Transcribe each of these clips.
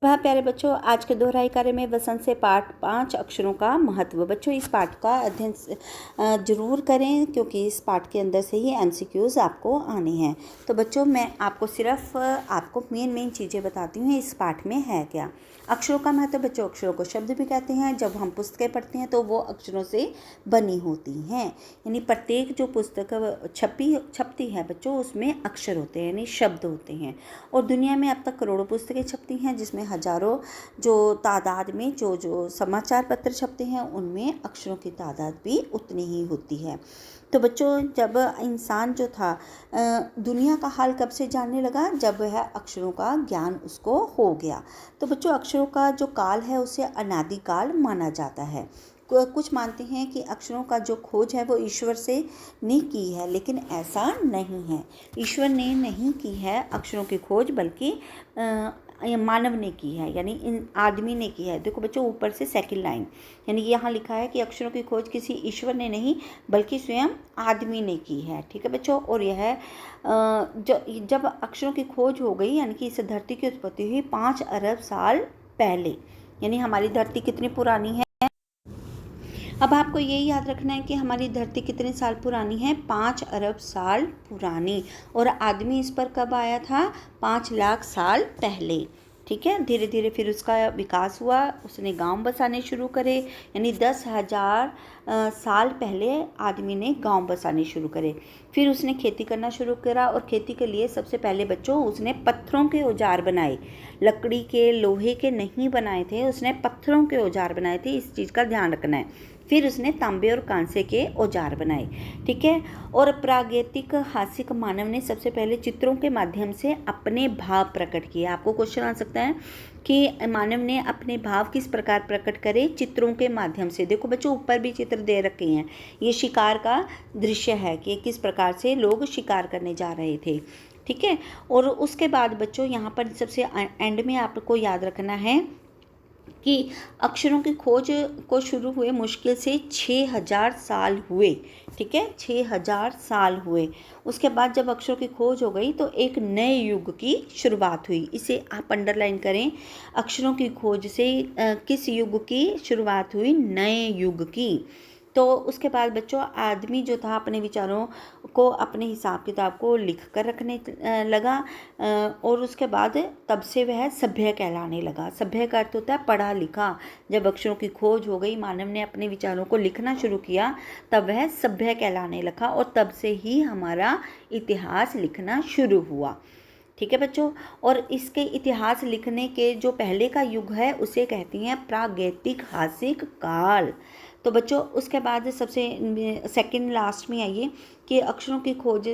वह प्यारे बच्चों, आज के दोहराई कार्य में वसंत से पाठ 5 अक्षरों का महत्व। बच्चों इस पाठ का अध्ययन जरूर करें, क्योंकि इस पाठ के अंदर से ही एमसीक्यूज आपको आने हैं। तो बच्चों मैं आपको सिर्फ आपको मेन चीज़ें बताती हूँ इस पाठ में है क्या। अक्षरों का महत्व। बच्चों अक्षरों को शब्द भी कहते हैं। जब हम पुस्तकें पढ़ते हैं तो वो अक्षरों से बनी होती हैं, यानी प्रत्येक जो पुस्तक छपती है बच्चों, उसमें अक्षर होते हैं, यानी शब्द होते हैं। और दुनिया में अब तक करोड़ों पुस्तकें छपती हैं, जिसमें हजारों जो तादाद में जो समाचार पत्र छपते हैं, उनमें अक्षरों की तादाद भी उतनी ही होती है। तो बच्चों जब इंसान जो था दुनिया का हाल कब से जानने लगा? जब वह अक्षरों का ज्ञान उसको हो गया। तो बच्चों अक्षरों का जो काल है उसे अनादि काल माना जाता है। कुछ मानते हैं कि अक्षरों का जो खोज है वो ईश्वर से ने की है, लेकिन ऐसा नहीं है। ईश्वर ने नहीं की है अक्षरों की खोज, बल्कि मानव ने की है, यानी इन आदमी ने की है। देखो बच्चों ऊपर से सेकंड लाइन, यानी यहाँ लिखा है कि अक्षरों की खोज किसी ईश्वर ने नहीं बल्कि स्वयं आदमी ने की है। ठीक है बच्चों। और यह जब अक्षरों की खोज हो गई, यानी कि इस धरती की उत्पत्ति हुई 5 अरब साल पहले। यानी हमारी धरती कितनी पुरानी है? अब आपको यही याद रखना है कि हमारी धरती कितने साल पुरानी है? 5 अरब साल पुरानी। और आदमी इस पर कब आया था? 5 लाख साल पहले। ठीक है। धीरे धीरे फिर उसका विकास हुआ, उसने गांव बसाने शुरू करे, यानी 10,000 साल पहले आदमी ने गांव बसाने शुरू करे। फिर उसने खेती करना शुरू करा, और खेती के लिए सबसे पहले बच्चों उसने पत्थरों के औजार बनाए। लकड़ी के, लोहे के नहीं बनाए थे, उसने पत्थरों के औजार बनाए थे। इस चीज़ का ध्यान रखना है। फिर उसने तांबे और कांसे के औजार बनाए। ठीक है। और प्रागैतिक हासिक मानव ने सबसे पहले चित्रों के माध्यम से अपने भाव प्रकट किए। आपको क्वेश्चन आ सकता है कि मानव ने अपने भाव किस प्रकार प्रकट करे? चित्रों के माध्यम से। देखो बच्चों ऊपर भी चित्र दे रखे हैं, ये शिकार का दृश्य है कि किस प्रकार से लोग शिकार करने जा रहे थे। ठीक है। और उसके बाद बच्चों यहाँ पर सबसे एंड में आपको याद रखना है कि अक्षरों की खोज को शुरू हुए मुश्किल से 6,000 साल हुए। ठीक है, 6,000 साल हुए। उसके बाद जब अक्षरों की खोज हो गई तो एक नए युग की शुरुआत हुई। इसे आप अंडरलाइन करें। अक्षरों की खोज से किस युग की शुरुआत हुई? नए युग की। तो उसके बाद बच्चों आदमी जो था अपने विचारों को, अपने हिसाब किताब को लिख कर रखने लगा, और उसके बाद तब से वह सभ्य कहलाने लगा। सभ्य का अर्थ होता है पढ़ा लिखा। जब अक्षरों की खोज हो गई, मानव ने अपने विचारों को लिखना शुरू किया, तब वह सभ्य कहलाने लगा, और तब से ही हमारा इतिहास लिखना शुरू हुआ। ठीक है बच्चों। और इसके इतिहास लिखने के जो पहले का युग है उसे कहती हैं प्रागैतिहासिक काल। तो बच्चों उसके बाद सबसे सेकंड लास्ट में आइए कि अक्षरों की खोज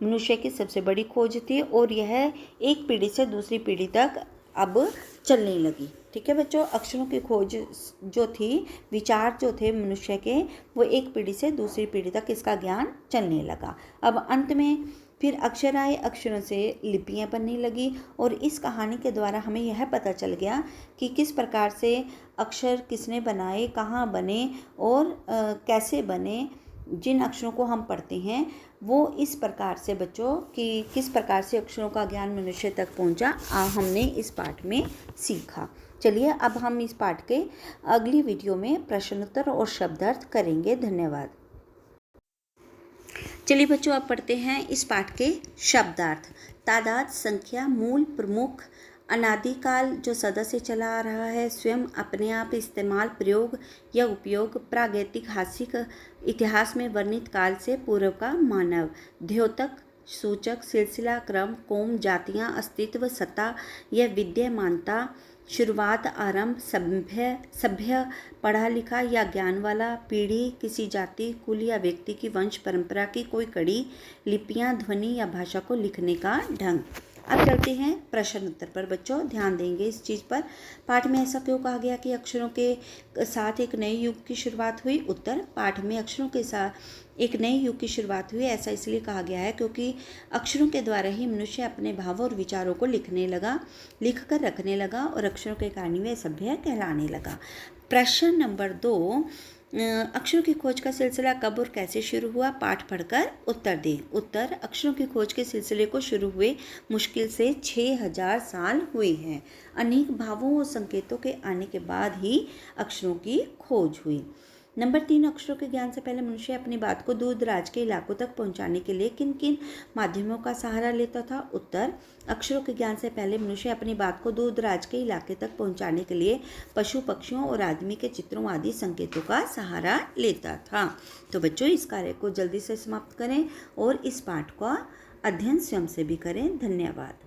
मनुष्य की सबसे बड़ी खोज थी, और यह एक पीढ़ी से दूसरी पीढ़ी तक अब चलने लगी। ठीक है बच्चों। अक्षरों की खोज जो थी, विचार जो थे मनुष्य के, वो एक पीढ़ी से दूसरी पीढ़ी तक इसका ज्ञान चलने लगा। अब अंत में फिर अक्षर आए, अक्षरों से लिपियां बनने लगी, और इस कहानी के द्वारा हमें यह पता चल गया कि किस प्रकार से अक्षर किसने बनाए, कहाँ बने, और कैसे बने। जिन अक्षरों को हम पढ़ते हैं वो इस प्रकार से बच्चों कि किस प्रकार से अक्षरों का ज्ञान मनुष्य तक पहुंचा, हमने इस पाठ में सीखा। चलिए अब हम इस पाठ के अगली वीडियो में प्रश्नोत्तर और शब्दार्थ करेंगे। धन्यवाद। चलिए बच्चों अब पढ़ते हैं इस पाठ के शब्दार्थ। तादाद, संख्या, मूल, प्रमुख, अनादिकाल जो सदा से चला आ रहा है, स्वयं, अपने आप, इस्तेमाल, प्रयोग या उपयोग, प्रागैतिहासिक इतिहास में वर्णित काल से पूर्व का मानव, द्योतक, सूचक, सिलसिला, क्रम, कौम, जातियाँ, अस्तित्व, सत्ता या विद्यमानता, शुरुआत, आरंभ, सभ्य, पढ़ा लिखा या ज्ञान वाला, पीढ़ी, किसी जाति, कुल या व्यक्ति की वंश परंपरा की कोई कड़ी, लिपियां, ध्वनि या भाषा को लिखने का ढंग। अब चलते हैं प्रश्न उत्तर पर। बच्चों ध्यान देंगे इस चीज़ पर। पाठ में ऐसा क्यों कहा गया कि अक्षरों के साथ एक नए युग की शुरुआत हुई? उत्तर, पाठ में अक्षरों के साथ एक नए युग की शुरुआत हुई ऐसा इसलिए कहा गया है क्योंकि अक्षरों के द्वारा ही मनुष्य अपने भावों और विचारों को लिखने लगा, लिख कर रखने लगा, और अक्षरों के कारण वह सभ्य कहलाने लगा। प्रश्न नंबर 2, अक्षरों की खोज का सिलसिला कब और कैसे शुरू हुआ? पाठ पढ़कर उत्तर दें। उत्तर, अक्षरों की खोज के सिलसिले को शुरू हुए मुश्किल से 6000 साल हुए हैं। अनेक भावों और संकेतों के आने के बाद ही अक्षरों की खोज हुई। नंबर 3, अक्षरों के ज्ञान से पहले मनुष्य अपनी बात को दूर दराज के इलाकों तक पहुंचाने के लिए किन किन माध्यमों का सहारा लेता था? उत्तर, अक्षरों के ज्ञान से पहले मनुष्य अपनी बात को दूर दराज के इलाके तक पहुंचाने के लिए पशु पक्षियों और आदमी के चित्रों आदि संकेतों का सहारा लेता था। तो बच्चों, इस कार्य को जल्दी से समाप्त करें और इस पाठ का अध्ययन स्वयं से भी करें। धन्यवाद।